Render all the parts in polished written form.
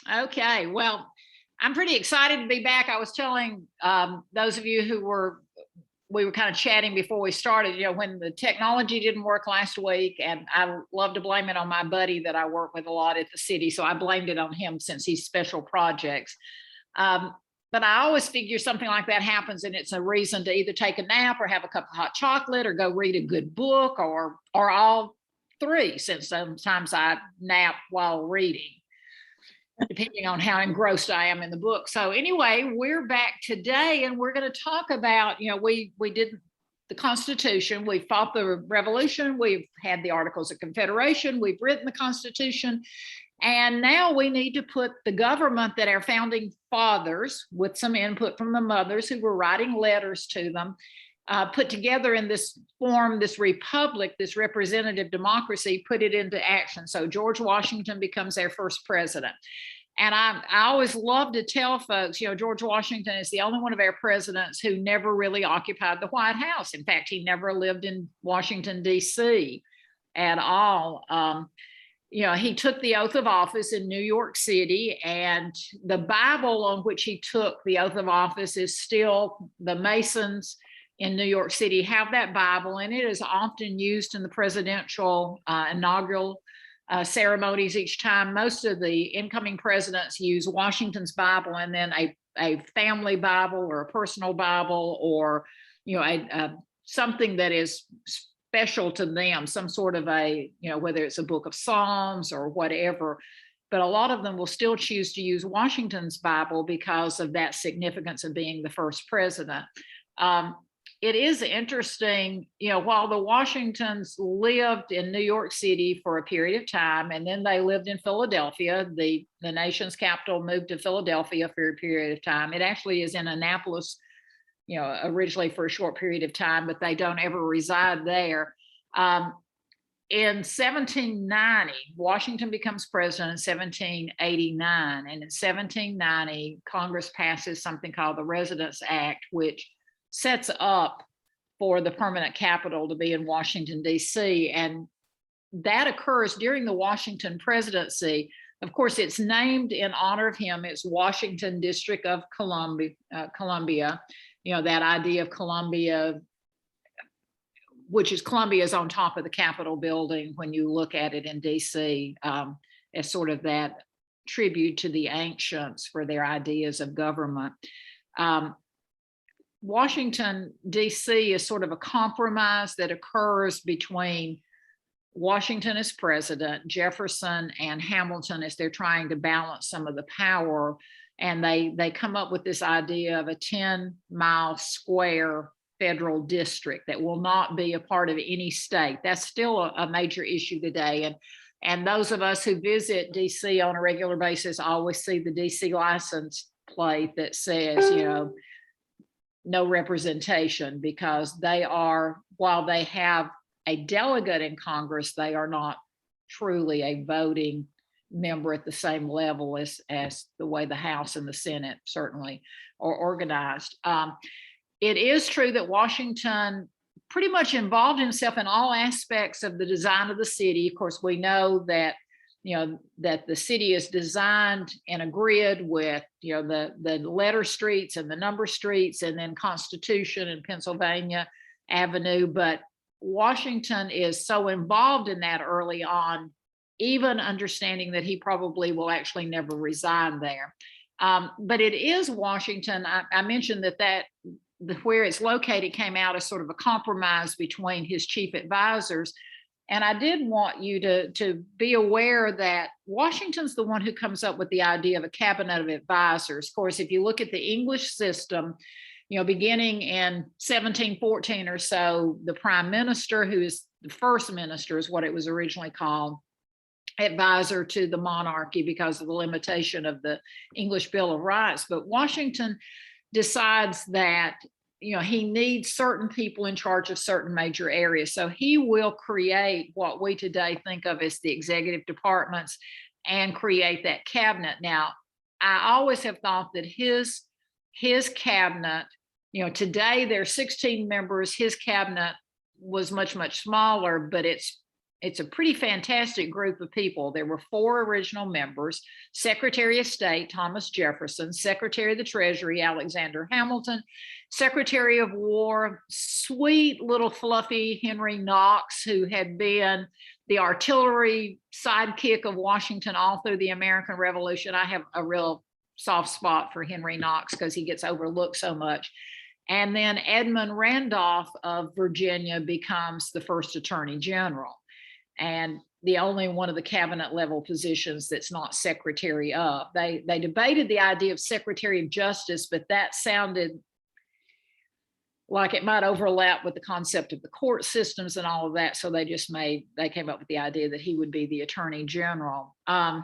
Okay, well, I'm pretty excited to be back. I was telling those of you we were kind of chatting before we started, when the technology didn't work last week, and I love to blame it on my buddy that I work with a lot at the city. So I blamed it on him since he's special projects. Um, but I always figure something like that happens and it's a reason to either take a nap or have a cup of hot chocolate or go read a good book or all three, since sometimes I nap while reading, depending on how engrossed I am in the book. So anyway, we're back today and we're going to talk about, we did the Constitution, we fought the Revolution, we've had the Articles of Confederation, we've written the Constitution, and now we need to put the government that our founding fathers, with some input from the mothers who were writing letters to them, put together in this form, this republic, this representative democracy, put it into action. So George Washington becomes our first president. And I always love to tell folks, George Washington is the only one of our presidents who never really occupied the White House. In fact, he never lived in Washington, D.C. at all. He took the oath of office in New York City, and the Bible on which he took the oath of office is still, the Masons in New York City have that Bible, and it is often used in the presidential inaugural ceremonies each time. Most of the incoming presidents use Washington's Bible and then a family Bible or a personal Bible, or something that is special to them, some sort of whether it's a book of Psalms or whatever. But a lot of them will still choose to use Washington's Bible because of that significance of being the first president. It is interesting, while the Washingtons lived in New York City for a period of time, and then they lived in Philadelphia, the nation's capital, moved to Philadelphia for a period of time. It actually is in Annapolis, originally for a short period of time, but they don't ever reside there. In 1790, Washington becomes president in 1789. And in 1790, Congress passes something called the Residence Act, which sets up for the permanent capital to be in Washington, D.C. And that occurs during the Washington presidency. Of course, it's named in honor of him. It's Washington District of Columbia. That idea of Columbia, which is Columbia is on top of the Capitol building when you look at it in D.C., as sort of that tribute to the ancients for their ideas of government. Washington, D.C. is sort of a compromise that occurs between Washington as president, Jefferson and Hamilton as they're trying to balance some of the power. And they come up with this idea of a 10-mile square federal district that will not be a part of any state. That's still a major issue today. And those of us who visit D.C. on a regular basis always see the D.C. license plate that says, no representation, because they are, while they have a delegate in Congress, they are not truly a voting member at the same level as the way the House and the Senate certainly are organized. It is true that Washington pretty much involved himself in all aspects of the design of the city. Of course, we know that that the city is designed in a grid with, the letter streets and the number streets, and then Constitution and Pennsylvania Avenue. But Washington is so involved in that early on, even understanding that he probably will actually never resign there. But it is Washington. I mentioned that where it's located came out as sort of a compromise between his chief advisors. And I did want you to be aware that Washington's the one who comes up with the idea of a cabinet of advisors. Of course, if you look at the English system, beginning in 1714 or so, the prime minister, who is the first minister, is what it was originally called, advisor to the monarchy because of the limitation of the English Bill of Rights. But Washington decides that he needs certain people in charge of certain major areas. So he will create what we today think of as the executive departments and create that cabinet. Now, I always have thought that his cabinet, today there are 16 members. His cabinet was much, much smaller, but it's it's a pretty fantastic group of people. There were 4 original members: Secretary of State Thomas Jefferson, Secretary of the Treasury Alexander Hamilton, Secretary of War, sweet little fluffy Henry Knox, who had been the artillery sidekick of Washington all through the American Revolution. I have a real soft spot for Henry Knox because he gets overlooked so much. And then Edmund Randolph of Virginia becomes the first Attorney General, and the only one of the cabinet level positions that's not Secretary of. They debated the idea of Secretary of Justice, but that sounded like it might overlap with the concept of the court systems and all of that. So they came up with the idea that he would be the Attorney General. And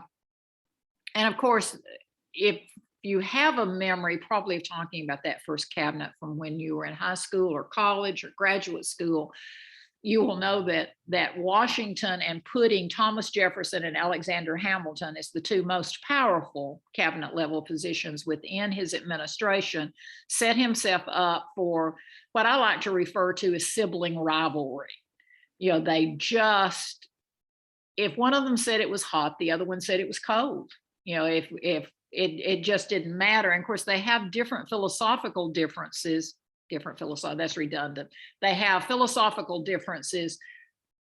of course, if you have a memory probably of talking about that first cabinet from when you were in high school or college or graduate school, you will know that Washington and putting Thomas Jefferson and Alexander Hamilton as the 2 most powerful cabinet level positions within his administration set himself up for what I like to refer to as sibling rivalry. You know, they just, if one of them said it was hot, the other one said it was cold. You know, if it just didn't matter. And of course, they have different philosophical differences. That's redundant. They have philosophical differences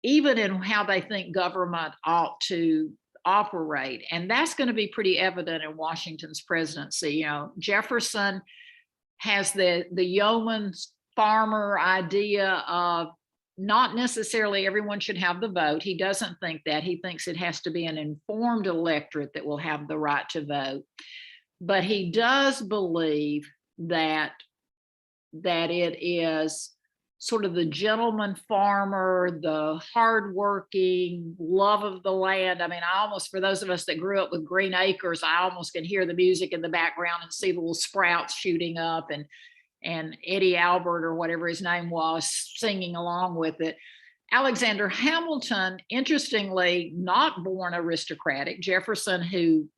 even in how they think government ought to operate. And that's going to be pretty evident in Washington's presidency. You know, Jefferson has the yeoman farmer idea of not necessarily everyone should have the vote. He doesn't think that. He thinks it has to be an informed electorate that will have the right to vote. But he does believe that it is sort of the gentleman farmer, the hardworking, love of the land. I mean, for those of us that grew up with Green Acres, I almost can hear the music in the background and see the little sprouts shooting up, and Eddie Albert or whatever his name was singing along with it. Alexander Hamilton, interestingly, not born aristocratic. Jefferson, who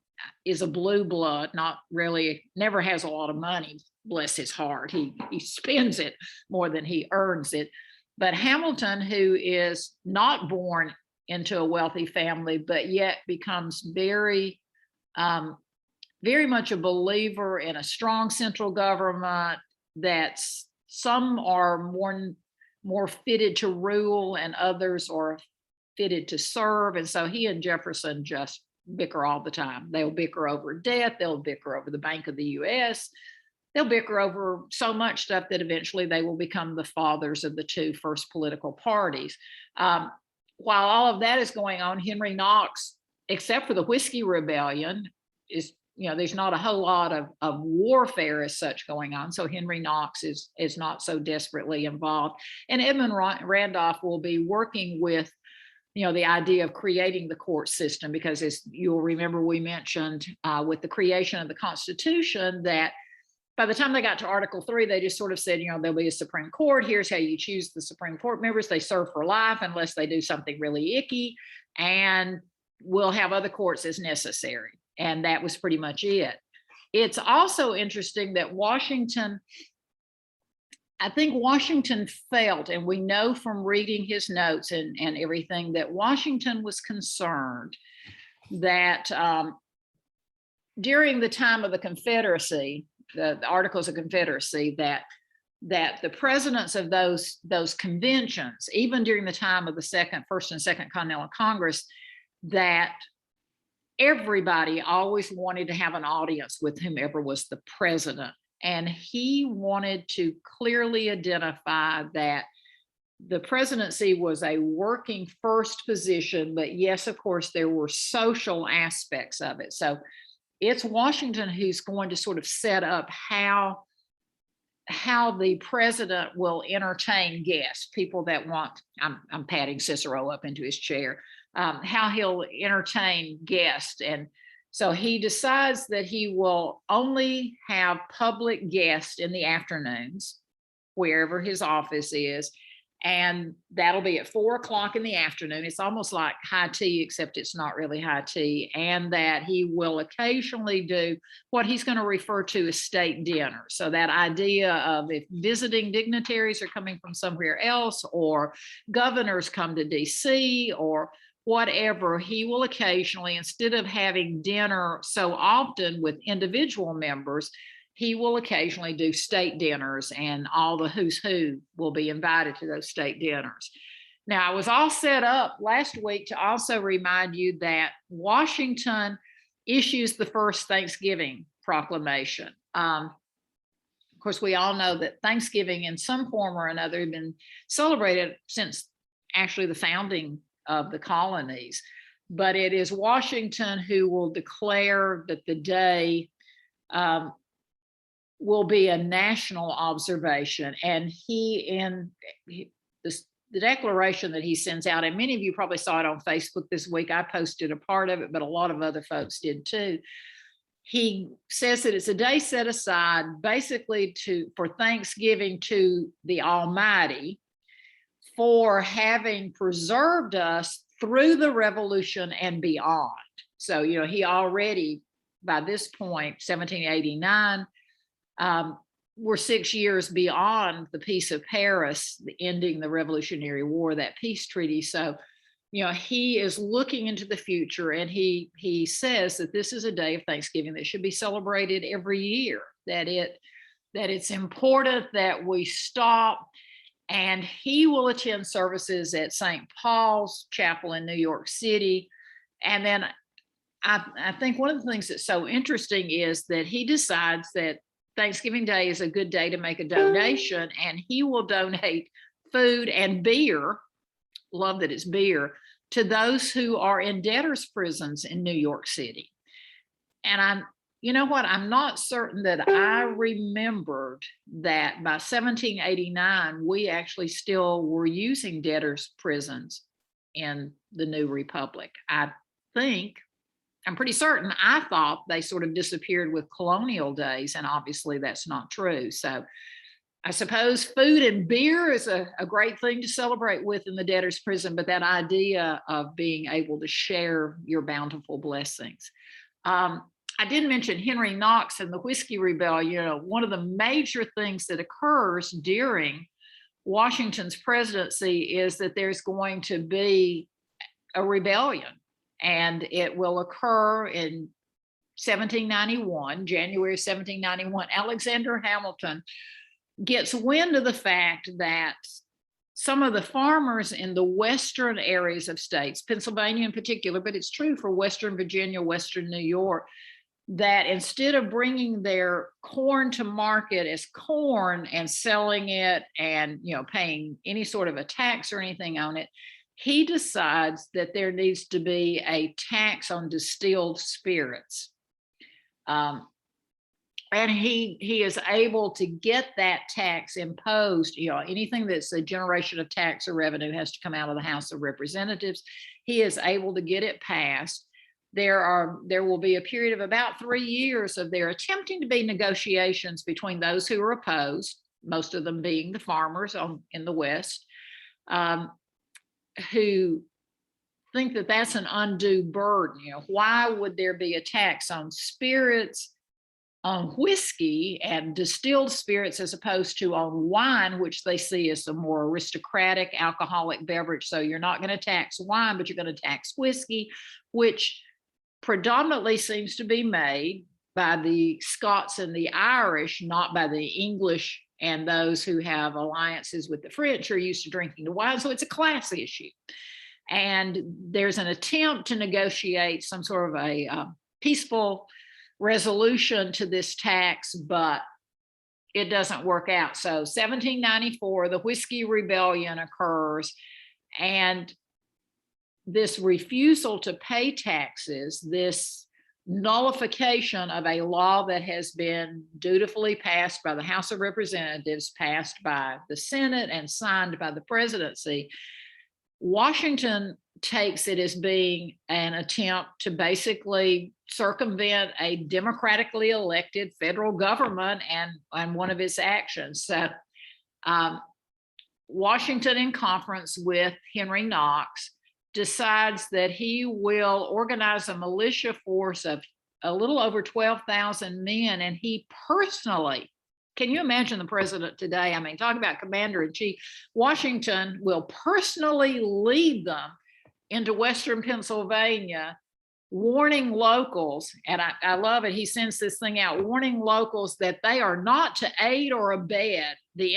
is a blue blood, not really, never has a lot of money, bless his heart. He spends it more than he earns it. But Hamilton, who is not born into a wealthy family, but yet becomes very much a believer in a strong central government, that some are more fitted to rule and others are fitted to serve. And so he and Jefferson just bicker all the time. They'll bicker over debt. They'll bicker over the Bank of the US. They'll bicker over so much stuff that eventually they will become the fathers of the 2 first political parties. While all of that is going on, Henry Knox, except for the Whiskey Rebellion, is, you know, there's not a whole lot of warfare as such going on. So Henry Knox is not so desperately involved. And Edmund Randolph will be working with, you know, the idea of creating the court system, because as you'll remember, we mentioned with the creation of the Constitution that by the time they got to Article 3, they just sort of said, you know, there'll be a Supreme Court. Here's how you choose the Supreme Court members. They serve for life unless they do something really icky, and we'll have other courts as necessary. And that was pretty much it. It's also interesting that I think Washington felt, and we know from reading his notes and everything, that Washington was concerned that during the time of the Confederacy, the Articles of Confederacy, that the presidents of those conventions, even during the time of the First and Second Continental Congress, that everybody always wanted to have an audience with whomever was the president. And he wanted to clearly identify that the presidency was a working first position, but yes, of course, there were social aspects of it. So it's Washington who's going to sort of set up how the president will entertain guests, people that want, I'm patting Cicero up into his chair, how he'll entertain guests. And so he decides that he will only have public guests in the afternoons, wherever his office is. And that'll be at 4 o'clock in the afternoon. It's almost like high tea, except it's not really high tea. And that he will occasionally do what he's going to refer to as state dinner. So that idea of if visiting dignitaries are coming from somewhere else, or governors come to DC, or whatever, he will occasionally, instead of having dinner so often with individual members, he will occasionally do state dinners, and all the who's who will be invited to those state dinners. Now, I was all set up last week to also remind you that Washington issues the first Thanksgiving proclamation. Of course, we all know that Thanksgiving in some form or another has been celebrated since actually the founding of the colonies. But it is Washington who will declare that the day will be a national observation. And the declaration that he sends out, and many of you probably saw it on Facebook this week, I posted a part of it, but a lot of other folks did too. He says that it's a day set aside basically for Thanksgiving to the Almighty for having preserved us through the Revolution and beyond. So, he already, by this point, 1789, we're 6 years beyond the Peace of Paris, ending the Revolutionary War, that peace treaty. So, he is looking into the future, and he says that this is a day of Thanksgiving that should be celebrated every year, that it's important that we stop. And he will attend services at St. Paul's Chapel in New York City. And then I think one of the things that's so interesting is that he decides that Thanksgiving Day is a good day to make a donation, and he will donate food and beer, love that it's beer, to those who are in debtors' prisons in New York City. And you know what? I'm not certain that I remembered that by 1789, we actually still were using debtors' prisons in the new republic. I'm pretty certain, I thought they sort of disappeared with colonial days, and obviously that's not true. So I suppose food and beer is a great thing to celebrate with in the debtors' prison, but that idea of being able to share your bountiful blessings. I did mention Henry Knox and the Whiskey Rebellion. One of the major things that occurs during Washington's presidency is that there's going to be a rebellion, and it will occur in 1791, January 1791. Alexander Hamilton gets wind of the fact that some of the farmers in the western areas of states, Pennsylvania in particular, but it's true for Western Virginia, Western New York, that instead of bringing their corn to market as corn and selling it and paying any sort of a tax or anything on it, he decides that there needs to be a tax on distilled spirits. And he is able to get that tax imposed. Anything that's a generation of tax or revenue has to come out of the House of Representatives. He is able to get it passed. There will be a period of about 3 years of there attempting to be negotiations between those who are opposed, most of them being the farmers in the West, who think that that's an undue burden. Why would there be a tax on spirits, on whiskey and distilled spirits, as opposed to on wine, which they see as a more aristocratic alcoholic beverage? So you're not going to tax wine, but you're going to tax whiskey, which predominantly seems to be made by the Scots and the Irish, not by the English and those who have alliances with the French are used to drinking the wine. So it's a class issue. And there's an attempt to negotiate some sort of a peaceful resolution to this tax, but it doesn't work out. So 1794, the Whiskey Rebellion occurs, and this refusal to pay taxes, this nullification of a law that has been dutifully passed by the House of Representatives, passed by the Senate, and signed by the presidency, Washington takes it as being an attempt to basically circumvent a democratically elected federal government and one of its actions. So Washington, in conference with Henry Knox, decides that he will organize a militia force of a little over 12,000 men. And he personally, can you imagine the president today? I mean, talking about commander in chief, Washington will personally lead them into Western Pennsylvania, warning locals, and I love it, he sends this thing out, warning locals that they are not to aid or abet the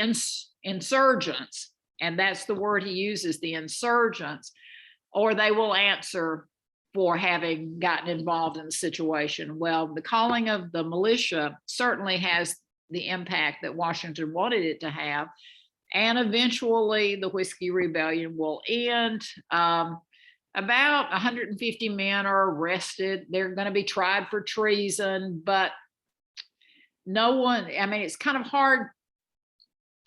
insurgents, and that's the word he uses, the insurgents, or they will answer for having gotten involved in the situation. Well, the calling of the militia certainly has the impact that Washington wanted it to have, and eventually the Whiskey Rebellion will end. About 150 men are arrested. They're going to be tried for treason, but no one, I mean, it's kind of hard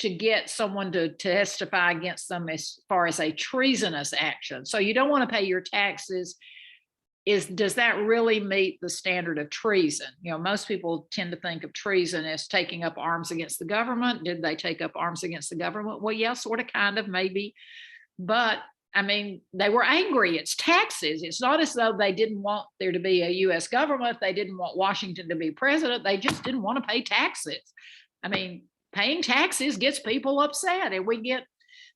to get someone to testify against them as far as a treasonous action. So you don't want to pay your taxes. Does that really meet the standard of treason? You know, most people tend to think of treason as taking up arms against the government. Did they take up arms against the government? Well, yeah, sort of, kind of, maybe. But I mean, they were angry. It's taxes. It's not as though they didn't want there to be a US government. They didn't want Washington to be president. They just didn't want to pay taxes. I mean, paying taxes gets people upset, and we get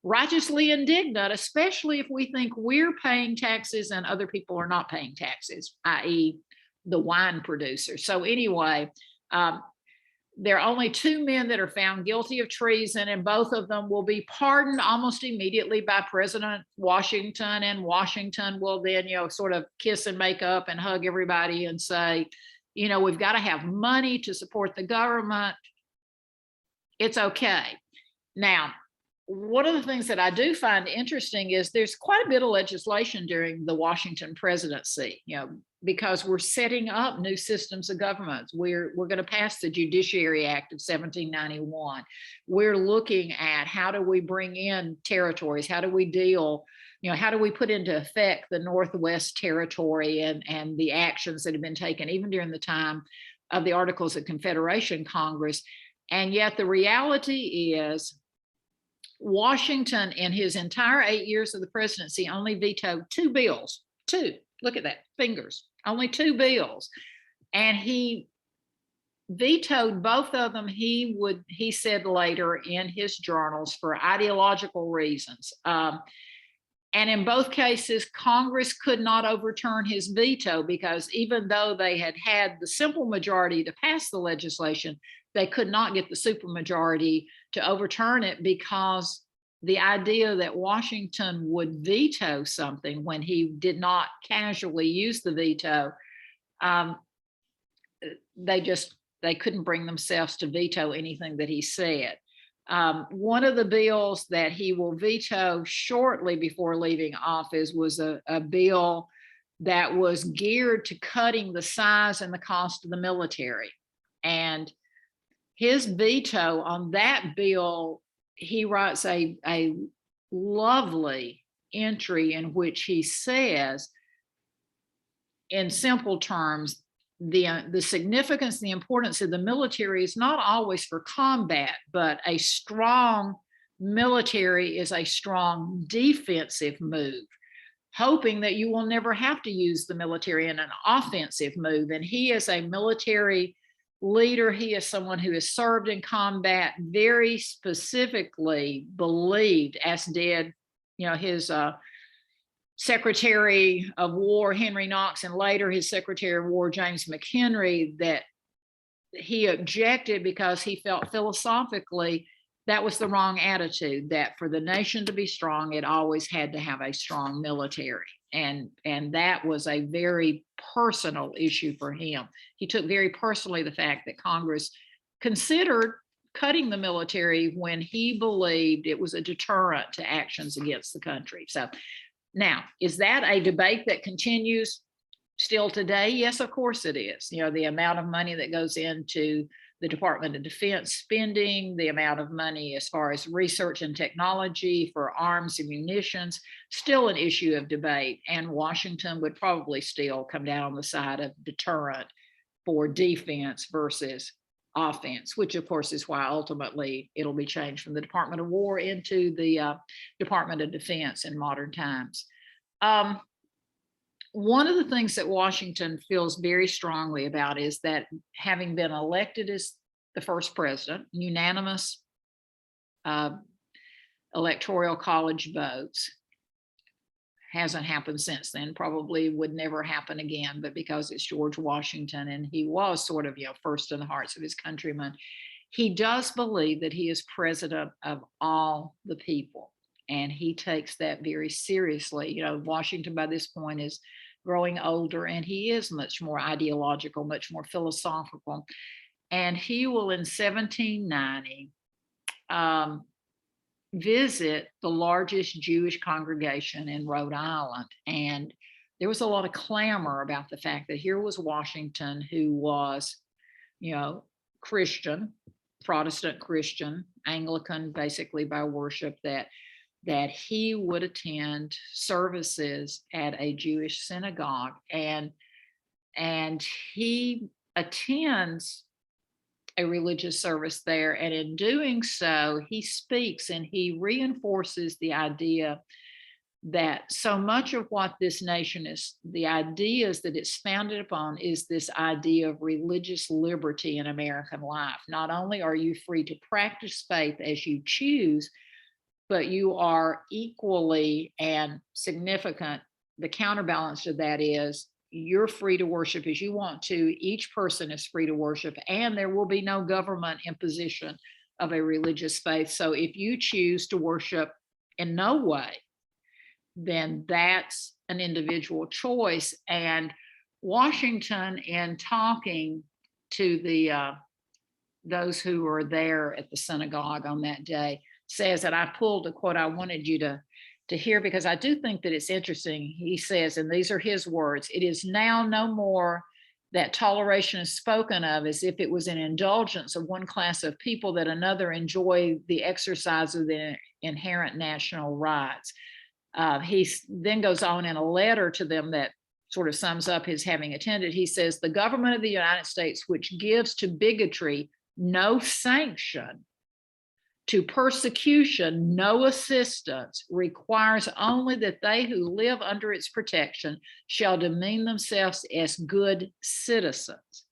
righteously indignant, especially if we think we're paying taxes and other people are not paying taxes, i.e. the wine producer. So anyway, there are only 2 men that are found guilty of treason, and both of them will be pardoned almost immediately by President Washington. And Washington will then, you know, sort of kiss and make up and hug everybody and say, you know, we've got to have money to support the government. It's okay. Now, one of the things that I do find interesting is there's quite a bit of legislation during the Washington presidency, you know, because we're setting up new systems of government. We're going to pass the Judiciary Act of 1791. We're looking at how do we bring in territories? How do we deal, you know, how do we put into effect the Northwest Territory and the actions that have been taken even during the time of the Articles of Confederation Congress. And yet the reality is Washington, in his entire 8 years of the presidency, only vetoed 2 bills. 2, look at that, fingers, only 2 bills. And he vetoed both of them, he said later in his journals, for ideological reasons. And in both cases, Congress could not overturn his veto, because even though they had had the simple majority to pass the legislation, they could not get the supermajority to overturn it, because the idea that Washington would veto something when he did not casually use the veto, they couldn't bring themselves to veto anything that he said. One of the bills that he will veto shortly before leaving office was a bill that was geared to cutting the size and the cost of the military. And his veto on that bill, he writes a lovely entry in which he says, in simple terms, the significance, the importance of the military is not always for combat, but a strong military is a strong defensive move, hoping that you will never have to use the military in an offensive move. And he is a military leader. He is someone who has served in combat, very specifically believed, as did, you know, his Secretary of War, Henry Knox, and later his Secretary of War, James McHenry, that he objected because he felt philosophically that was the wrong attitude, that for the nation to be strong, it always had to have a strong military. And that was a very personal issue for him. He took very personally the fact that Congress considered cutting the military when he believed it was a deterrent to actions against the country. So now, is that a debate that continues still today? Yes, of course it is. You know, the amount of money that goes into the Department of Defense spending, the amount of money as far as research and technology for arms and munitions, still an issue of debate. And Washington would probably still come down on the side of deterrent for defense versus offense, which of course is why ultimately it'll be changed from the Department of War into the Department of Defense in modern times. One of the things that Washington feels very strongly about is that having been elected as the first president, unanimous electoral college votes, hasn't happened since then, probably would never happen again, but because it's George Washington and he was sort of, first in the hearts of his countrymen, he does believe that he is president of all the people. And he takes that very seriously. Washington by this point is growing older and he is much more ideological, much more philosophical. And he will in 1790 visit the largest Jewish congregation in Rhode Island. And there was a lot of clamor about the fact that here was Washington, who was, Christian, Protestant Christian, Anglican, basically by worship, that he would attend services at a Jewish synagogue. And he attends a religious service there. And in doing so, he speaks and he reinforces the idea that so much of what this nation is, the ideas that it's founded upon, is this idea of religious liberty in American life. Not only are you free to practice faith as you choose, but you are equally and significant. The counterbalance to that is you're free to worship as you want to. Each person is free to worship, and there will be no government imposition of a religious faith. So if you choose to worship in no way, then that's an individual choice. And Washington, in talking to those who were there at the synagogue on that day, says, and I pulled a quote I wanted you to hear because I do think that it's interesting. He says, and these are his words, "It is now no more that toleration is spoken of as if it was an indulgence of one class of people that another enjoy the exercise of their inherent national rights." He then goes on in a letter to them that sort of sums up his having attended. He says, "The government of the United States, which gives to bigotry no sanction, to persecution no assistance, requires only that they who live under its protection shall demean themselves as good citizens."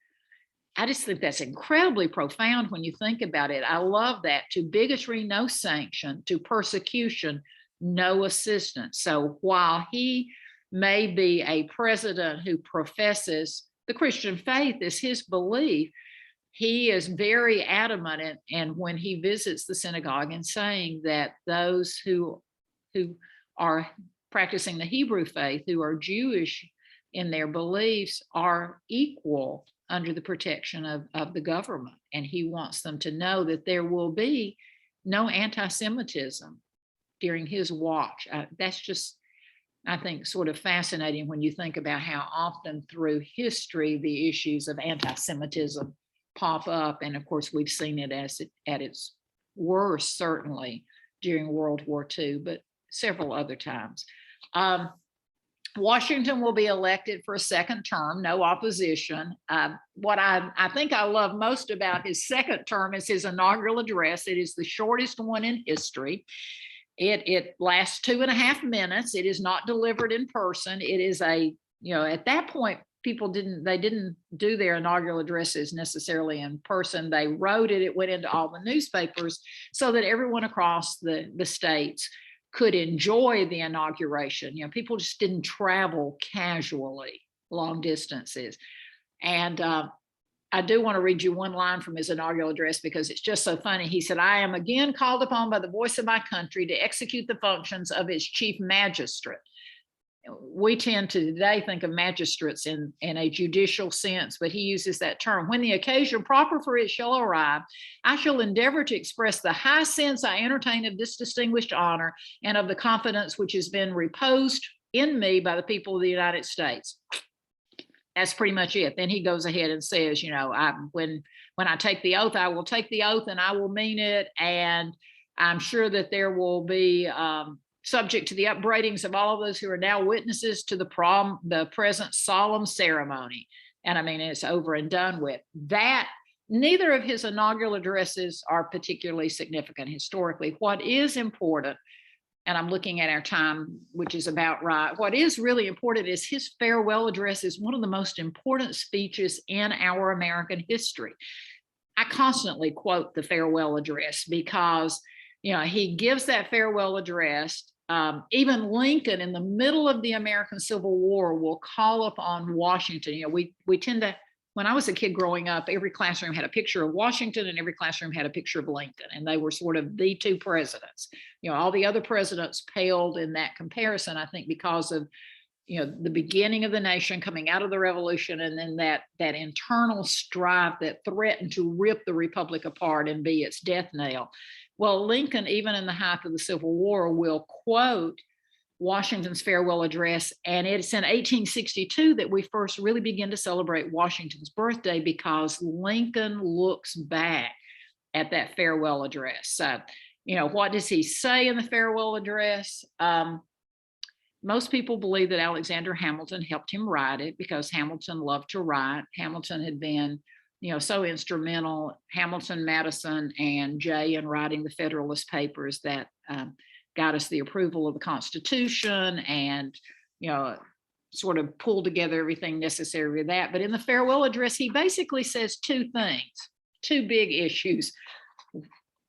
I just think that's incredibly profound when you think about it. I love that. To bigotry, no sanction. To persecution, no assistance. So while he may be a president who professes the Christian faith as his belief, he is very adamant, and when he visits the synagogue, and saying that those who are practicing the Hebrew faith, who are Jewish in their beliefs, are equal under the protection of the government. And he wants them to know that there will be no anti-Semitism during his watch. That's just, I think, sort of fascinating when you think about how often through history the issues of anti-Semitism pop up. And of course, we've seen it at its worst, certainly during World War II, but several other times. Washington will be elected for a second term, no opposition. What I think I love most about his second term is his inaugural address. It is the shortest one in history. It lasts 2.5 minutes. It is not delivered in person. It is at that point, people didn't do their inaugural addresses necessarily in person. They wrote it. It went into all the newspapers so that everyone across the states could enjoy the inauguration. People just didn't travel casually long distances. And I do want to read you one line from his inaugural address because it's just so funny. He said, "I am again called upon by the voice of my country to execute the functions of its chief magistrate." We tend to today think of magistrates in a judicial sense, but he uses that term. "When the occasion proper for it shall arrive, I shall endeavor to express the high sense I entertain of this distinguished honor and of the confidence which has been reposed in me by the people of the United States." That's pretty much it. Then he goes ahead and says, when I take the oath, I will take the oath and I will mean it. And I'm sure that there will be subject to the upbraidings of all of those who are now witnesses to the present solemn ceremony. And I mean, it's over and done with. That neither of his inaugural addresses are particularly significant historically. What is important, and I'm looking at our time, which is about right, what is really important is his farewell address is one of the most important speeches in our American history. I constantly quote the farewell address because, he gives that farewell address. Even Lincoln, in the middle of the American Civil War, will call upon Washington. We tend to, when I was a kid growing up, every classroom had a picture of Washington and every classroom had a picture of Lincoln, and they were sort of the two presidents. All the other presidents paled in that comparison, I think, because of the beginning of the nation coming out of the revolution, and then that internal strife that threatened to rip the republic apart and be its death knell. Well, Lincoln, even in the height of the Civil War, will quote Washington's farewell address, and it's in 1862 that we first really begin to celebrate Washington's birthday, because Lincoln looks back at that farewell address. So, what does he say in the farewell address? Most people believe that Alexander Hamilton helped him write it, because Hamilton loved to write. Hamilton had been, so instrumental, Hamilton, Madison, and Jay, in writing the Federalist Papers that got us the approval of the Constitution, and, sort of pulled together everything necessary for that. But in the farewell address, he basically says two things, two big issues,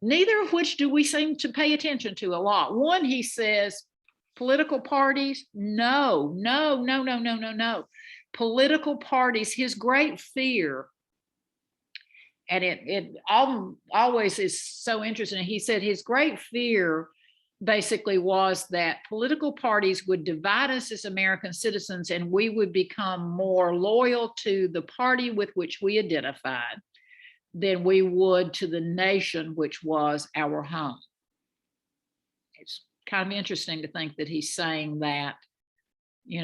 neither of which do we seem to pay attention to a lot. One, he says, political parties, no. Political parties, his great fear, and it always is so interesting. He said his great fear basically was that political parties would divide us as American citizens, and we would become more loyal to the party with which we identified than we would to the nation which was our home. It's kind of interesting to think that he's saying that, in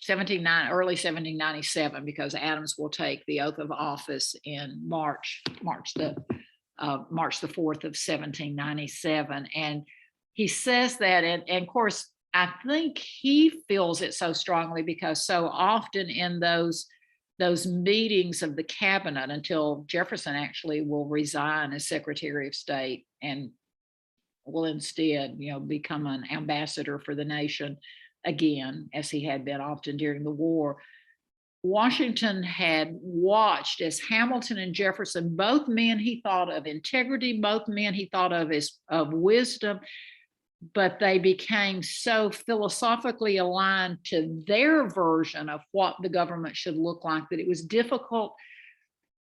early 1797, because Adams will take the oath of office in March the 4th of 1797. And he says that, and of course, I think he feels it so strongly because so often in those meetings of the cabinet, until Jefferson actually will resign as Secretary of State and will instead, become an ambassador for the nation again, as he had been often during the war. Washington had watched as Hamilton and Jefferson, both men he thought of integrity, both men he thought of as of wisdom, but they became so philosophically aligned to their version of what the government should look like that it was difficult,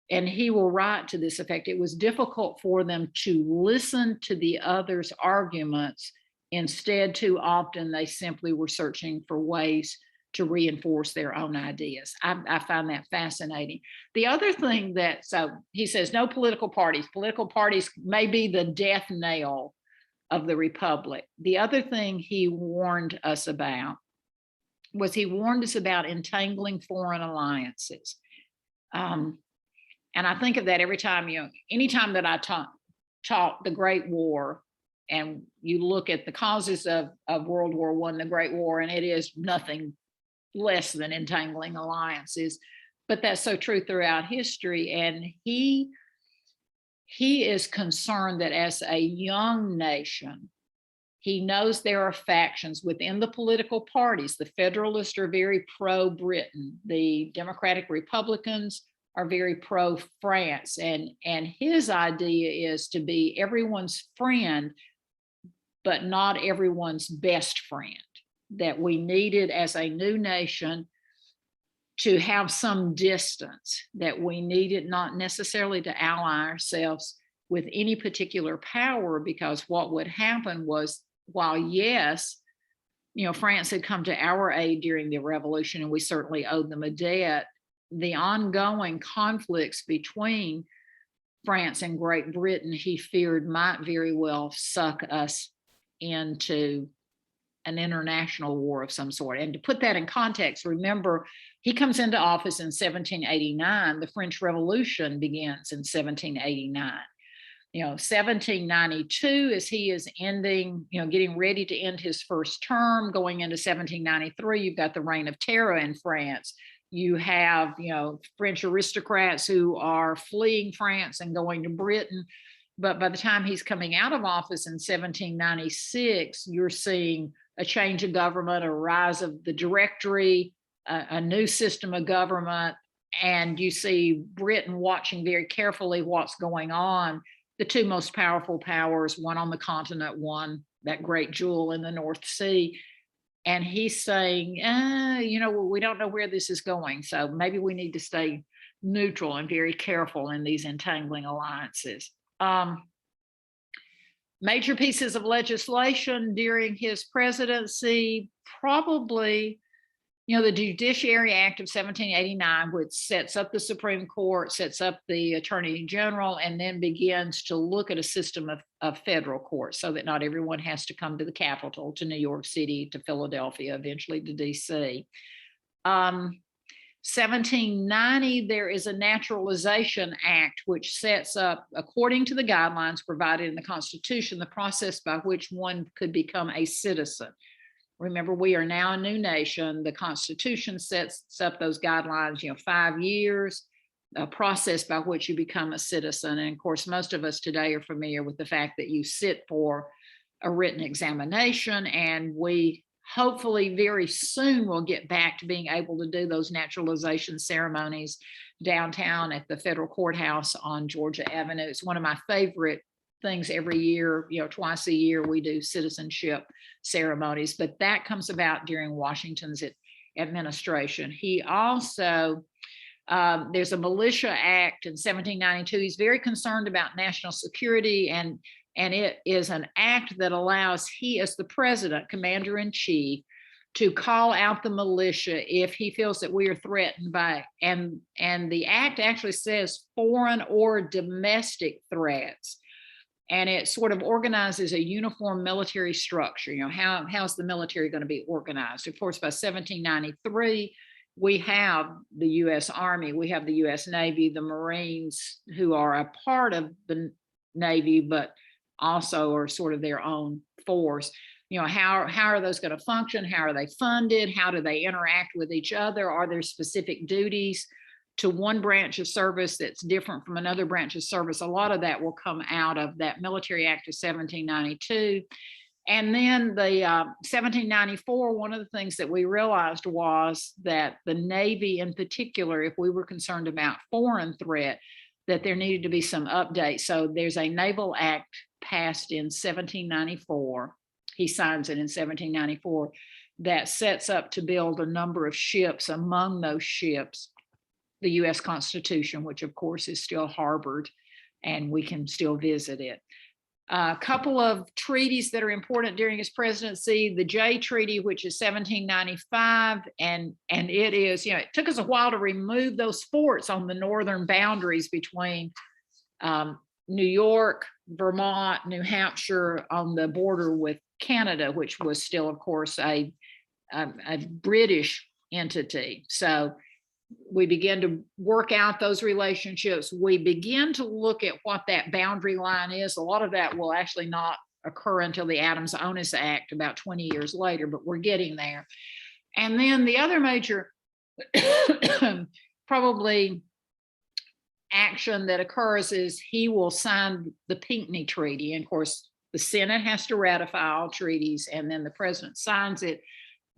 and he will write to this effect, it was difficult for them to listen to the other's arguments. Instead, too often they simply were searching for ways to reinforce their own ideas. I find that fascinating. The other thing so he says, no political parties. Political parties may be the death knell of the republic. The other thing he warned us about was he warned us about entangling foreign alliances. And I think of that every time, anytime that I taught the Great War, and you look at the causes of World War I, the Great War, and it is nothing less than entangling alliances, but that's so true throughout history. And he is concerned that as a young nation, he knows there are factions within the political parties. The Federalists are very pro-Britain. The Democratic Republicans are very pro-France. And his idea is to be everyone's friend, but not everyone's best friend. That we needed, as a new nation, to have some distance, that we needed not necessarily to ally ourselves with any particular power, because what would happen was, while yes, France had come to our aid during the revolution, and we certainly owed them a debt, the ongoing conflicts between France and Great Britain, he feared, might very well suck us into an international war of some sort. And to put that in context, remember, he comes into office in 1789. The French Revolution begins in 1789. 1792, as he is ending, getting ready to end his first term, going into 1793, you've got the Reign of Terror in France. You have, French aristocrats who are fleeing France and going to Britain. But by the time he's coming out of office in 1796, you're seeing a change of government, a rise of the Directory, a new system of government, and you see Britain watching very carefully what's going on. The two most powerful powers, one on the continent, one that great jewel in the North Sea. And he's saying, we don't know where this is going, so maybe we need to stay neutral and very careful in these entangling alliances. Major pieces of legislation during his presidency, probably, the Judiciary Act of 1789, which sets up the Supreme Court, sets up the Attorney General, and then begins to look at a system of federal courts so that not everyone has to come to the capital, to New York City, to Philadelphia, eventually to DC. 1790, there is a Naturalization Act, which sets up, according to the guidelines provided in the Constitution, the process by which one could become a citizen. Remember, we are now a new nation. The Constitution sets up those guidelines, 5 years, a process by which you become a citizen. And of course, most of us today are familiar with the fact that you sit for a written examination, and we hopefully very soon will get back to being able to do those naturalization ceremonies downtown at the federal courthouse on Georgia Avenue. It's one of my favorite things every year. Twice a year we do citizenship ceremonies, but that comes about during Washington's administration. He also, there's a Militia Act in 1792. He's very concerned about national security, and it is an act that allows he, as the president, commander-in-chief, to call out the militia if he feels that we are threatened by, and the act actually says foreign or domestic threats. And it sort of organizes a uniform military structure. How's the military going to be organized? Of course, by 1793, we have the U.S. Army, we have the U.S. Navy, the Marines, who are a part of the Navy, but also are sort of their own force. How are those going to function? How are they funded? How do they interact with each other? Are there specific duties to one branch of service that's different from another branch of service? A lot of that will come out of that Military Act of 1792. And then the 1794, one of the things that we realized was that the Navy in particular, if we were concerned about foreign threat, that there needed to be some updates. So there's a Naval Act passed in 1794. He signs it in 1794 that sets up to build a number of ships. Among those ships, the U.S. Constitution, which of course is still harbored and we can still visit it. A couple of treaties that are important during his presidency, the Jay Treaty, which is 1795, and it is, it took us a while to remove those forts on the northern boundaries between New York, Vermont, New Hampshire, on the border with Canada, which was still, of course, a British entity. So we begin to work out those relationships. We begin to look at what that boundary line is. A lot of that will actually not occur until the Adams-Onis Act about 20 years later, but we're getting there. And then the other major probably action that occurs is he will sign the Pinckney Treaty. And of course, the Senate has to ratify all treaties, and then the president signs it.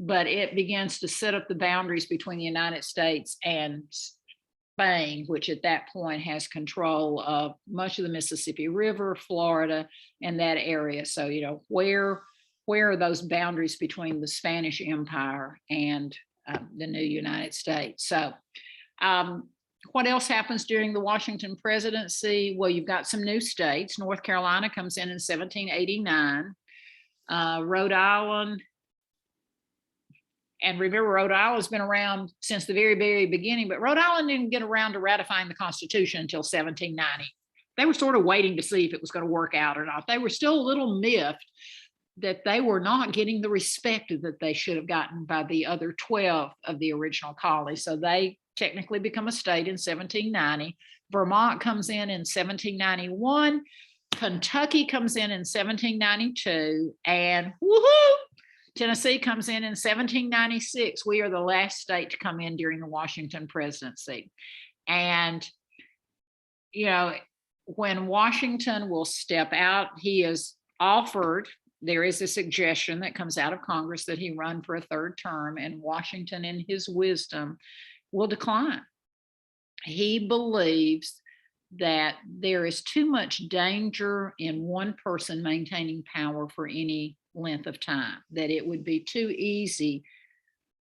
But it begins to set up the boundaries between the United States and Spain, which at that point has control of much of the Mississippi River, Florida, and that area. So, where are those boundaries between the Spanish Empire and the new United States? So what else happens during the Washington presidency? Well, you've got some new states. North Carolina comes in 1789. Rhode Island. And remember, Rhode Island's been around since the very, very beginning, but Rhode Island didn't get around to ratifying the Constitution until 1790. They were sort of waiting to see if it was going to work out or not. They were still a little miffed that they were not getting the respect that they should have gotten by the other 12 of the original colonies. So they technically become a state in 1790. Vermont comes in 1791. Kentucky comes in 1792. And woohoo! Tennessee comes in 1796. We are the last state to come in during the Washington presidency. And, you know, when Washington will step out, he is offered, there is a suggestion that comes out of Congress that he run for a third term, and Washington, in his wisdom, will decline. He believes that there is too much danger in one person maintaining power for any length of time, that it would be too easy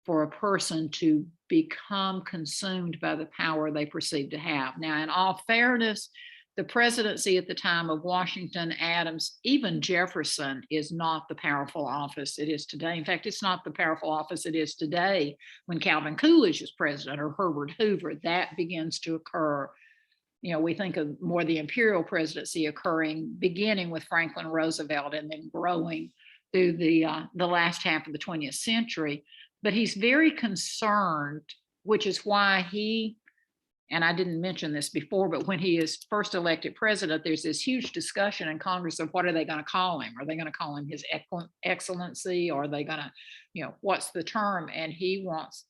for a person to become consumed by the power they perceive to have. Now, in all fairness, the presidency at the time of Washington, Adams, even Jefferson is not the powerful office it is today. In fact, it's not the powerful office it is today when Calvin Coolidge is president or Herbert Hoover. That begins to occur. You know, we think of more the imperial presidency occurring, beginning with Franklin Roosevelt and then growing through the last half of the 20th century. But he's very concerned, which is why he, and I didn't mention this before, but when he is first elected president, there's this huge discussion in Congress of what are they going to call him? Are they going to call him His Excellency? Or are they going to, you know, what's the term? And he wants,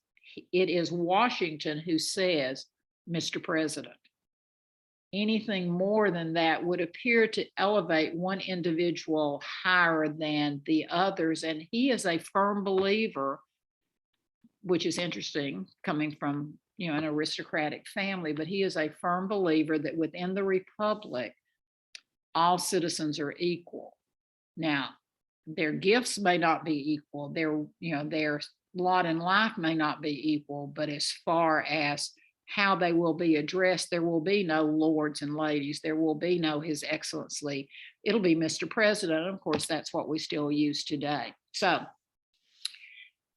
it is Washington who says, Mr. President. Anything more than that would appear to elevate one individual higher than the others. And he is a firm believer, which is interesting coming from, you know, an aristocratic family, but he is a firm believer that within the republic, all citizens are equal. Now, their gifts may not be equal, their, you know, their lot in life may not be equal, but as far as how they will be addressed, there will be no lords and ladies, there will be no His Excellency, it'll be Mr. President. And of course, that's what we still use today. So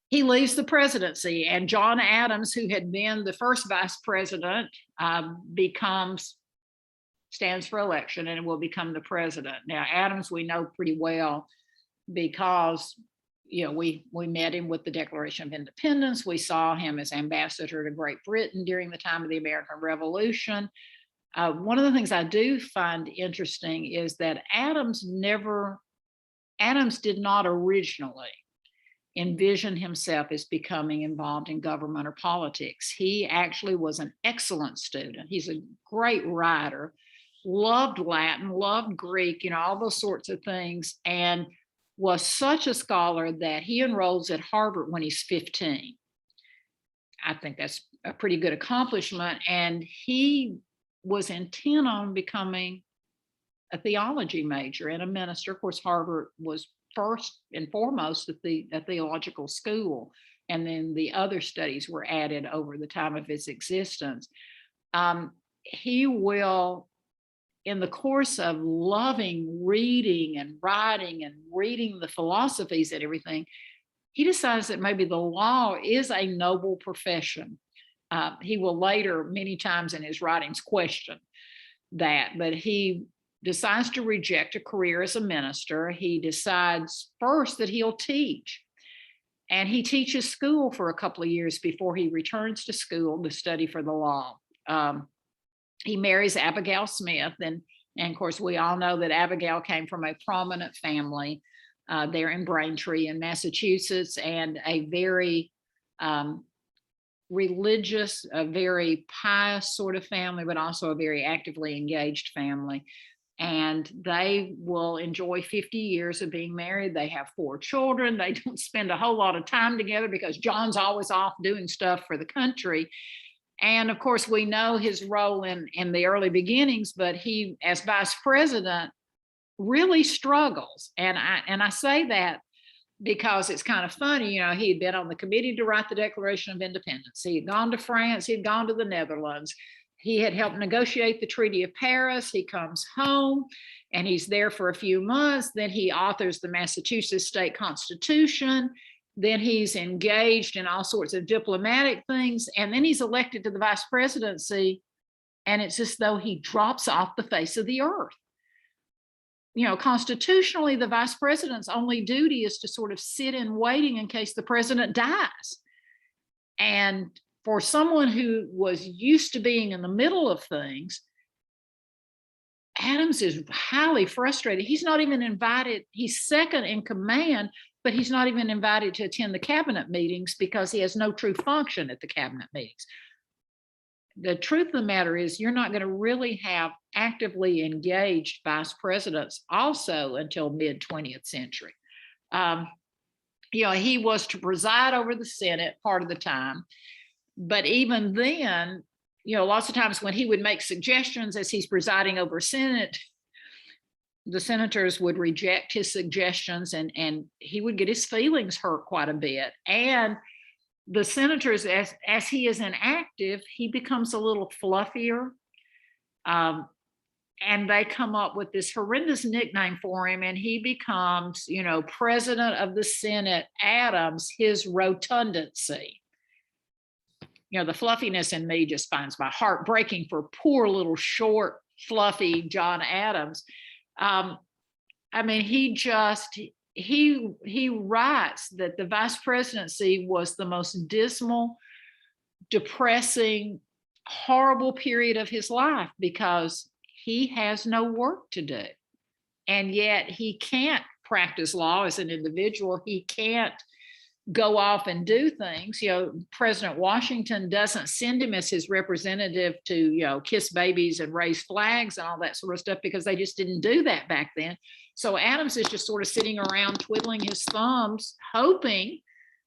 he leaves the presidency, and John Adams, who had been the first vice president, stands for election and will become the president. Now, Adams, we know pretty well because, you know, we met him with the Declaration of Independence. We saw him as ambassador to Great Britain during the time of the American Revolution. One of the things I do find interesting is that Adams did not originally envision himself as becoming involved in government or politics. He actually was an excellent student. He's a great writer, loved Latin, loved Greek, you know, all those sorts of things, and was such a scholar that he enrolls at Harvard when he's 15. I think that's a pretty good accomplishment. And he was intent on becoming a theology major and a minister. Of course, Harvard was first and foremost a theological school, and then the other studies were added over the time of his existence. He will, in the course of loving reading and writing and reading the philosophies and everything, he decides that maybe the law is a noble profession. He will later, many times in his writings, question that, but he decides to reject a career as a minister. He decides first that he'll teach, and he teaches school for a couple of years before he returns to school to study for the law. He marries Abigail Smith, and of course we all know that Abigail came from a prominent family there in Braintree in Massachusetts, and a very religious, a very pious sort of family, but also a very actively engaged family. And they will enjoy 50 years of being married. They have 4 children. They don't spend a whole lot of time together because John's always off doing stuff for the country. And of course, we know his role in the early beginnings, but he, as vice president, really struggles. And I say that because it's kind of funny, you know, he had been on the committee to write the Declaration of Independence. He had gone to France, he had gone to the Netherlands. He had helped negotiate the Treaty of Paris. He comes home and he's there for a few months. Then he authors the Massachusetts state constitution. Then he's engaged in all sorts of diplomatic things. And then he's elected to the vice presidency. And it's as though he drops off the face of the earth. You know, constitutionally, the vice president's only duty is to sort of sit in waiting in case the president dies. And for someone who was used to being in the middle of things, Adams is highly frustrated. He's not even invited. He's second in command, but he's not even invited to attend the cabinet meetings because he has no true function at the cabinet meetings. The truth of the matter is you're not going to really have actively engaged vice presidents also until mid 20th century. He was to preside over the Senate part of the time, but even then, lots of times when he would make suggestions as he's presiding over Senate, the senators would reject his suggestions, and he would get his feelings hurt quite a bit. And the senators, as he is inactive, he becomes a little fluffier. And they come up with this horrendous nickname for him, and he becomes, President of the Senate Adams, his rotundancy. The fluffiness in me just finds my heart breaking for poor little short, fluffy John Adams. He writes that the vice presidency was the most dismal, depressing, horrible period of his life because he has no work to do. And yet he can't practice law as an individual. He can't go off and do things. President Washington doesn't send him as his representative to, kiss babies and raise flags and all that sort of stuff because they just didn't do that back then. So Adams is just sort of sitting around twiddling his thumbs, hoping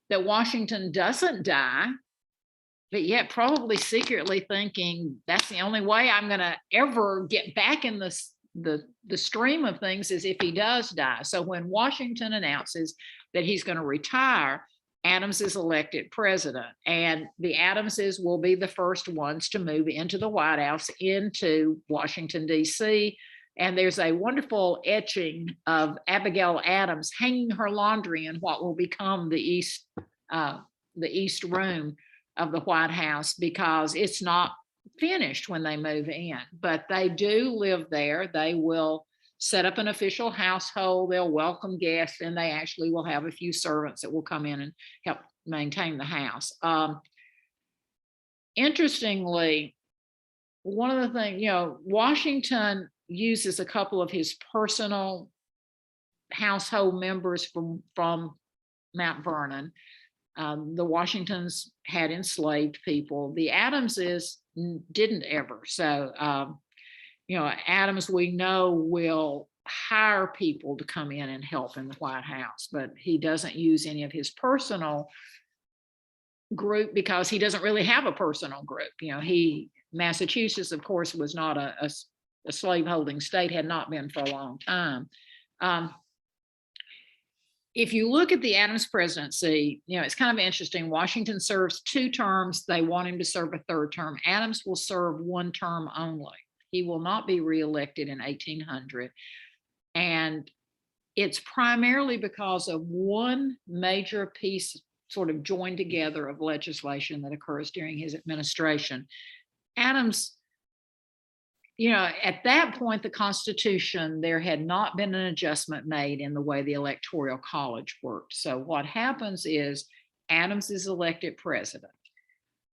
that Washington doesn't die, but yet probably secretly thinking that's the only way I'm going to ever get back in the stream of things is if he does die. So when Washington announces that he's going to retire, Adams is elected president, and the Adamses will be the first ones to move into the White House, into Washington, D.C. And there's a wonderful etching of Abigail Adams hanging her laundry in what will become the East Room of the White House, because it's not finished when they move in, but they do live there. They will set up an official household. They'll welcome guests, and they actually will have a few servants that will come in and help maintain the house. Interestingly, one of the things, Washington uses a couple of his personal household members from Mount Vernon. The Washingtons had enslaved people. The Adamses didn't ever. So, Adams, we know, will hire people to come in and help in the White House, but he doesn't use any of his personal group because he doesn't really have a personal group. Massachusetts, of course, was not a slaveholding state, had not been for a long time. If you look at the Adams presidency, it's kind of interesting. Washington serves 2 terms. They want him to serve a 3rd term. Adams will serve 1 term only. He will not be reelected in 1800. And it's primarily because of one major piece sort of joined together of legislation that occurs during his administration. Adams, at that point, the Constitution, there had not been an adjustment made in the way the Electoral College worked. So what happens is Adams is elected president.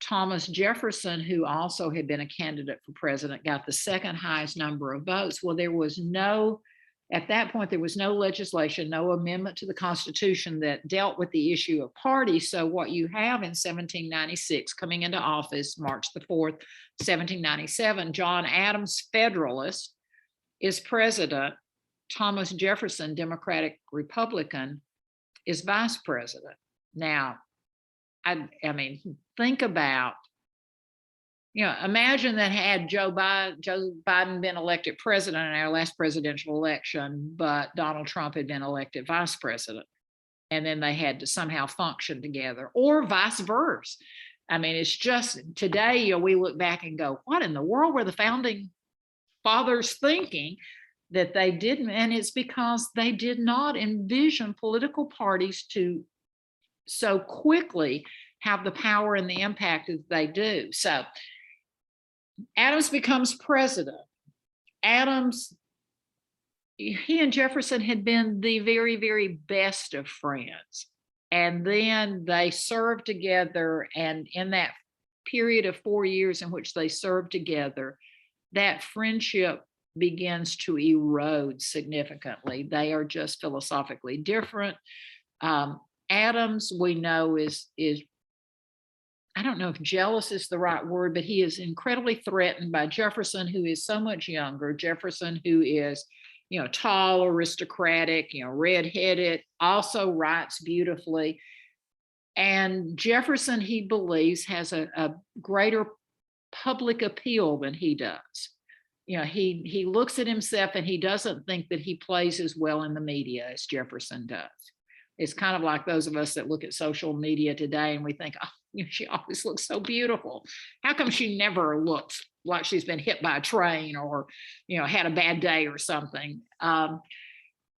Thomas Jefferson, who also had been a candidate for president, got the 2nd highest number of votes. Well, at that point, there was no legislation, no amendment to the Constitution that dealt with the issue of party. So what you have in 1796, coming into office, March the 4th, 1797, John Adams, Federalist, is president. Thomas Jefferson, Democratic Republican, is vice president. Now, I mean, think about, imagine that had Joe Biden been elected president in our last presidential election, but Donald Trump had been elected vice president, and then they had to somehow function together, or vice versa. I mean, it's just today, we look back and go, what in the world were the founding fathers thinking that they didn't? And it's because they did not envision political parties to so quickly have the power and the impact that they do. So Adams becomes president. Adams, he and Jefferson had been the very, very best of friends. And then they served together. And in that period of 4 years in which they served together, that friendship begins to erode significantly. They are just philosophically different. Adams, we know, is I don't know if jealous is the right word, but he is incredibly threatened by Jefferson, who is so much younger. Jefferson, who is, tall, aristocratic, redheaded, also writes beautifully. And Jefferson, he believes, has a greater public appeal than he does. He looks at himself and he doesn't think that he plays as well in the media as Jefferson does. It's kind of like those of us that look at social media today and we think, oh, she always looks so beautiful. How come she never looks like she's been hit by a train or, had a bad day or something? And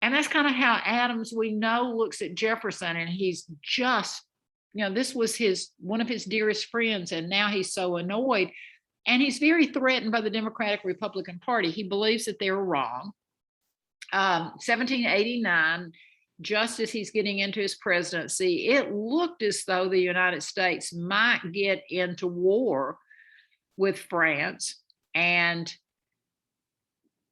that's kind of how Adams, we know, looks at Jefferson, and he's just, this was one of his dearest friends, and now he's so annoyed. And he's very threatened by the Democratic Republican Party. He believes that they're wrong. 1789, just as he's getting into his presidency, it looked as though the United States might get into war with France. And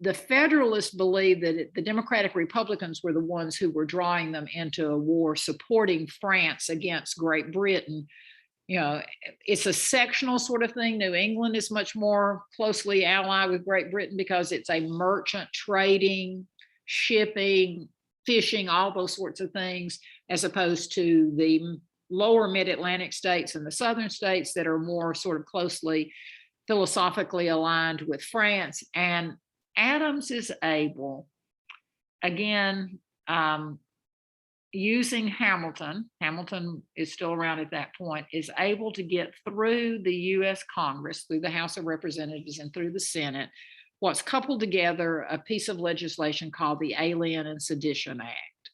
the Federalists believed that the Democratic Republicans were the ones who were drawing them into a war supporting France against Great Britain. It's a sectional sort of thing. New England is much more closely allied with Great Britain because it's a merchant trading, shipping, fishing, all those sorts of things, as opposed to the lower mid-Atlantic states and the southern states that are more sort of closely philosophically aligned with France. And Adams is able, again, using Hamilton is still around at that point, is able to get through the US Congress, through the House of Representatives and through the Senate, what's coupled together a piece of legislation called the Alien and Sedition Act.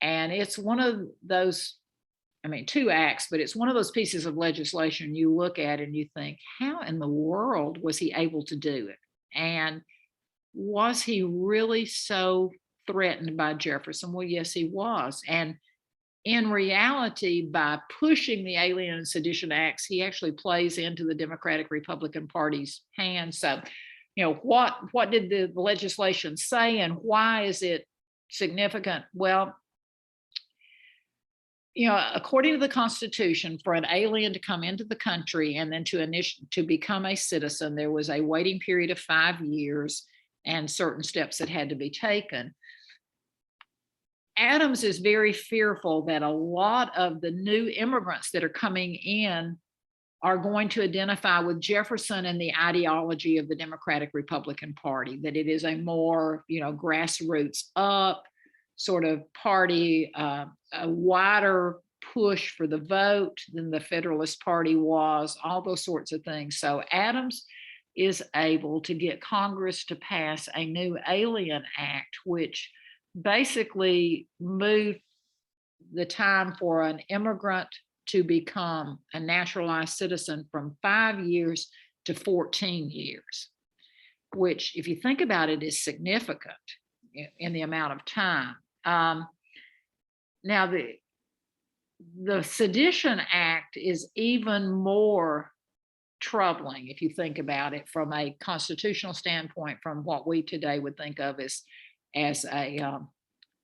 And it's one of those, two acts, but it's one of those pieces of legislation you look at and you think, how in the world was he able to do it? And was he really so threatened by Jefferson? Well, yes, he was. And in reality, by pushing the Alien and Sedition Acts, he actually plays into the Democratic Republican Party's hands. So, what did the legislation say and why is it significant? Well, according to the Constitution, for an alien to come into the country and then to become a citizen, there was a waiting period of 5 years and certain steps that had to be taken. Adams is very fearful that a lot of the new immigrants that are coming in are going to identify with Jefferson and the ideology of the Democratic Republican Party, that it is a more, grassroots up sort of party, a wider push for the vote than the Federalist Party was, all those sorts of things. So Adams is able to get Congress to pass a new Alien Act, which basically moved the time for an immigrant to become a naturalized citizen from 5 years to 14 years, which, if you think about it, is significant in the amount of time. Now, the Sedition Act is even more troubling if you think about it from a constitutional standpoint, from what we today would think of as a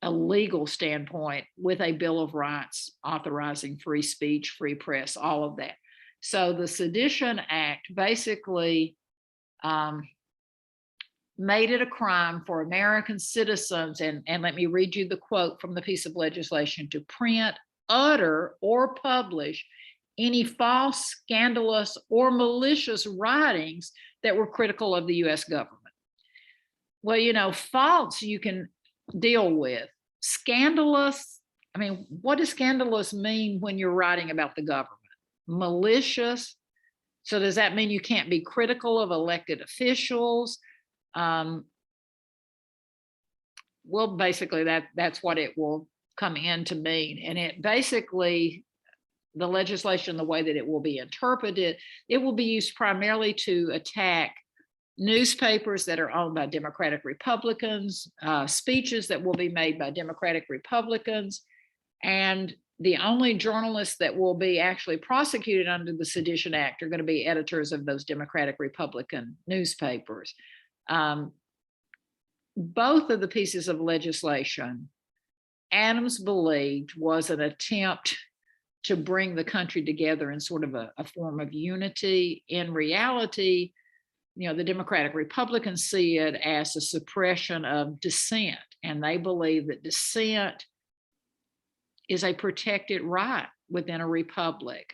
legal standpoint, with a Bill of Rights authorizing free speech, free press, all of that. So the Sedition Act basically made it a crime for American citizens, and let me read you the quote from the piece of legislation, to print, utter, or publish any false, scandalous, or malicious writings that were critical of the US government. Well, false you can deal with. Scandalous, what does scandalous mean when you're writing about the government? Malicious, so does that mean you can't be critical of elected officials? Well, basically that's what it will come in to mean. And it basically, the legislation, the way that it will be interpreted, it will be used primarily to attack newspapers that are owned by Democratic Republicans, speeches that will be made by Democratic Republicans, and the only journalists that will be actually prosecuted under the Sedition Act are going to be editors of those Democratic Republican newspapers. both of the pieces of legislation, Adams believed was an attempt to bring the country together in sort of a form of unity. In reality, the Democratic Republicans see it as a suppression of dissent, and they believe that dissent is a protected right within a republic.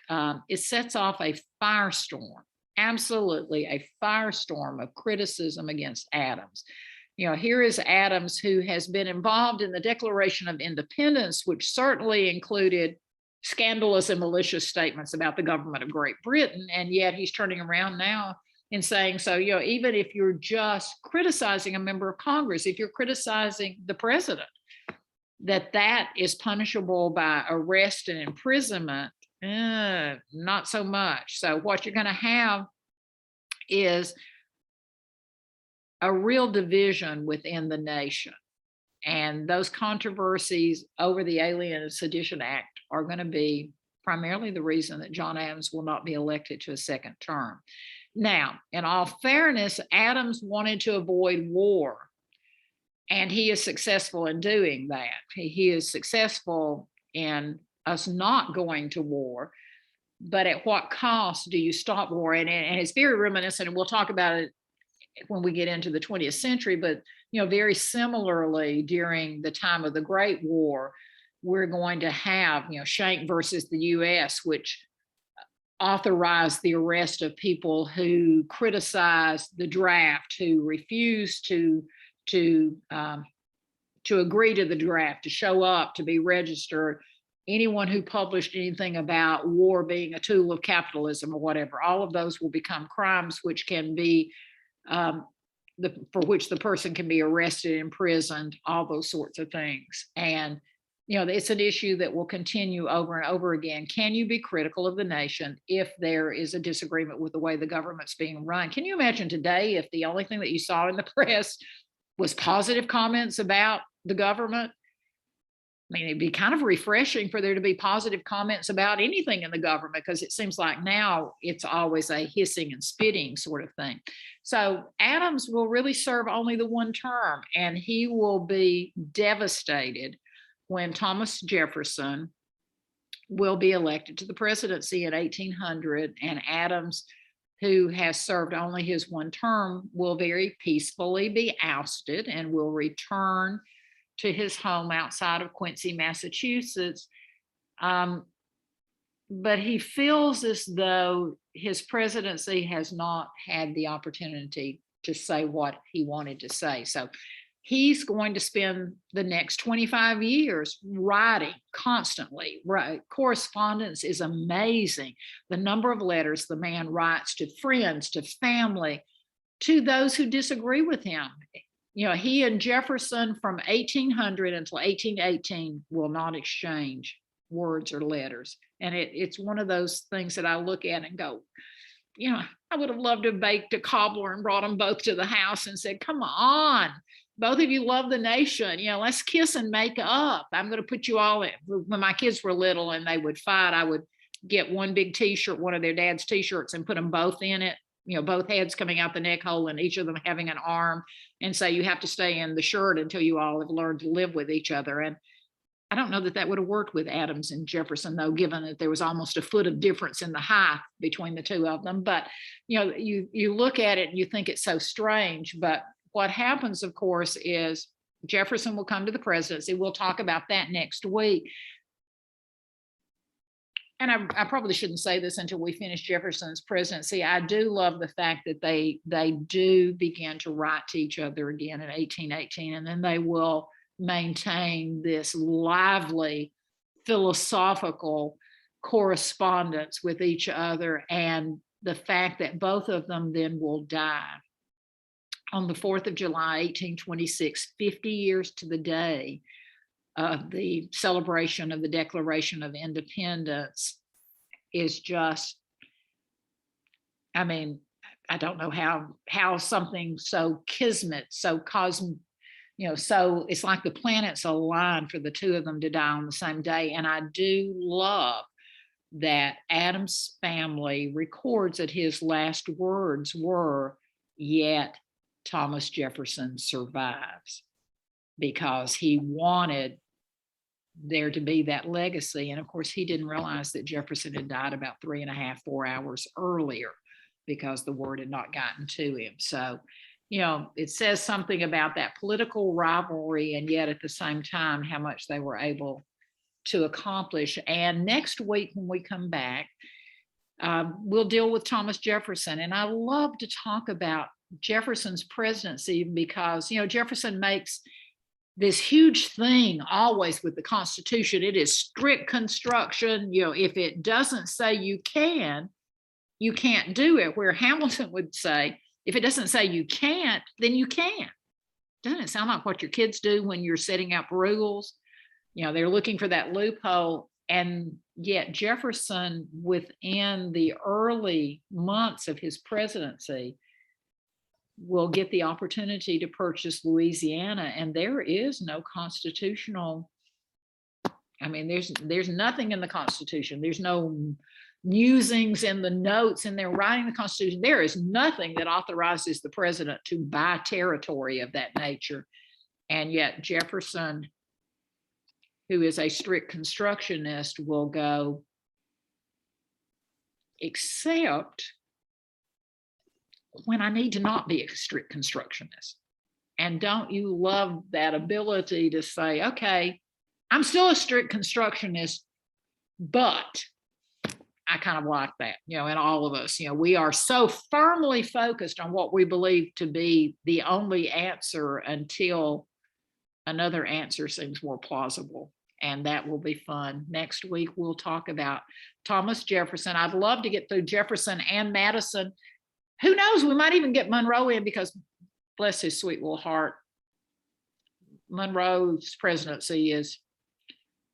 It sets off a firestorm, absolutely a firestorm of criticism against Adams. Here is Adams, who has been involved in the Declaration of Independence, which certainly included scandalous and malicious statements about the government of Great Britain, and yet he's turning around now and saying, so, even if you're just criticizing a member of Congress, if you're criticizing the president, that is punishable by arrest and imprisonment, not so much. So what you're going to have is a real division within the nation. And those controversies over the Alien and Sedition Act are going to be primarily the reason that John Adams will not be elected to a second term. Now, in all fairness, Adams wanted to avoid war, and he is successful in doing that. He is successful in us not going to war, but at what cost do you stop war? And it's very reminiscent, and we'll talk about it when we get into the 20th century, but very similarly during the time of the Great War, we're going to have, Schenck versus the US, which authorized the arrest of people who criticized the draft, who refused to agree to the draft, to show up, to be registered. Anyone who published anything about war being a tool of capitalism or whatever, all of those will become crimes which can be for which the person can be arrested, imprisoned, all those sorts of things. And it's an issue that will continue over and over again. Can you be critical of the nation if there is a disagreement with the way the government's being run? Can you imagine today if the only thing that you saw in the press was positive comments about the government? I mean, it'd be kind of refreshing for there to be positive comments about anything in the government, because it seems like now it's always a hissing and spitting sort of thing. So Adams will really serve only the one term, and he will be devastated when Thomas Jefferson will be elected to the presidency in 1800, and Adams, who has served only his one term, will very peacefully be ousted and will return to his home outside of Quincy, Massachusetts. But he feels as though his presidency has not had the opportunity to say what he wanted to say. So he's going to spend the next 25 years writing constantly. Right. Correspondence is amazing. The number of letters the man writes to friends, to family, to those who disagree with him. He and Jefferson from 1800 until 1818 will not exchange words or letters. And it's one of those things that I look at and go, I would have loved to have baked a cobbler and brought them both to the house and said, come on, both of you love the nation. Let's kiss and make up. I'm going to put you all in. When my kids were little and they would fight, I would get one big t-shirt, one of their dad's t-shirts, and put them both in it. Both heads coming out the neck hole and each of them having an arm, and say you have to stay in the shirt until you all have learned to live with each other. And I don't know that would have worked with Adams and Jefferson, though, given that there was almost a foot of difference in the height between the two of them. But you look at it and you think it's so strange. But what happens, of course, is Jefferson will come to the presidency. We'll talk about that next week. And I probably shouldn't say this until we finish Jefferson's presidency. I do love the fact that they do begin to write to each other again in 1818, and then they will maintain this lively philosophical correspondence with each other, and the fact that both of them then will die on the 4th of July, 1826, 50 years to the day of the celebration of the Declaration of Independence, is just, I mean, I don't know how something so kismet, so cosmic, so it's like the planets aligned for the two of them to die on the same day. And I do love that Adams' family records that his last words were, "Yet Thomas Jefferson survives, because he wanted there to be that legacy. And of course, he didn't realize that Jefferson had died about 3.5, 4 hours earlier, because the word had not gotten to him. So, you know, it says something about that political rivalry, and yet at the same time, how much they were able to accomplish. And next week, when we come back, we'll deal with Thomas Jefferson. And I love to talk about Jefferson's presidency, because, you know, Jefferson makes this huge thing always with the Constitution. It is strict construction. You know, if it doesn't say you can't do it. Where Hamilton would say, if it doesn't say you can't, then you can't. Doesn't it sound like what your kids do when you're setting up rules? You know, they're looking for that loophole. And yet Jefferson, within the early months of his presidency, will get the opportunity to purchase Louisiana, and there is no constitutional, I mean, there's nothing in the Constitution. There's no musings in the notes, and they're writing the Constitution. There is nothing that authorizes the president to buy territory of that nature. And yet Jefferson, who is a strict constructionist, will go, except when I need to not be a strict constructionist. And don't you love that ability to say, okay, I'm still a strict constructionist, but I kind of like that, you know, in all of us. You know, we are so firmly focused on what we believe to be the only answer until another answer seems more plausible. And that will be fun. Next week, we'll talk about Thomas Jefferson. I'd love to get through Jefferson and Madison. Who knows, we might even get Monroe in, because bless his sweet little heart, Monroe's presidency is,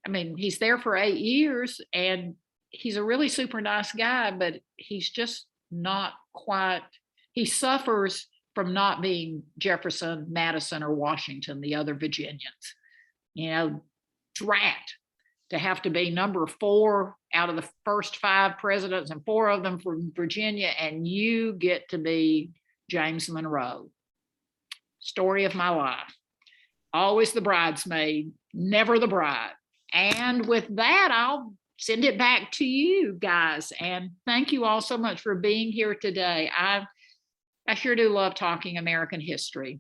I mean, he's there for 8 years, and he's a really super nice guy, but he's just not quite, he suffers from not being Jefferson, Madison, or Washington, the other Virginians. You know, drat to have to be number 4 out of the first 5 presidents, and 4 of them from Virginia, and you get to be James Monroe. Story of my life. Always the bridesmaid, never the bride. And with that, I'll send it back to you guys. And thank you all so much for being here today. I sure do love talking American history.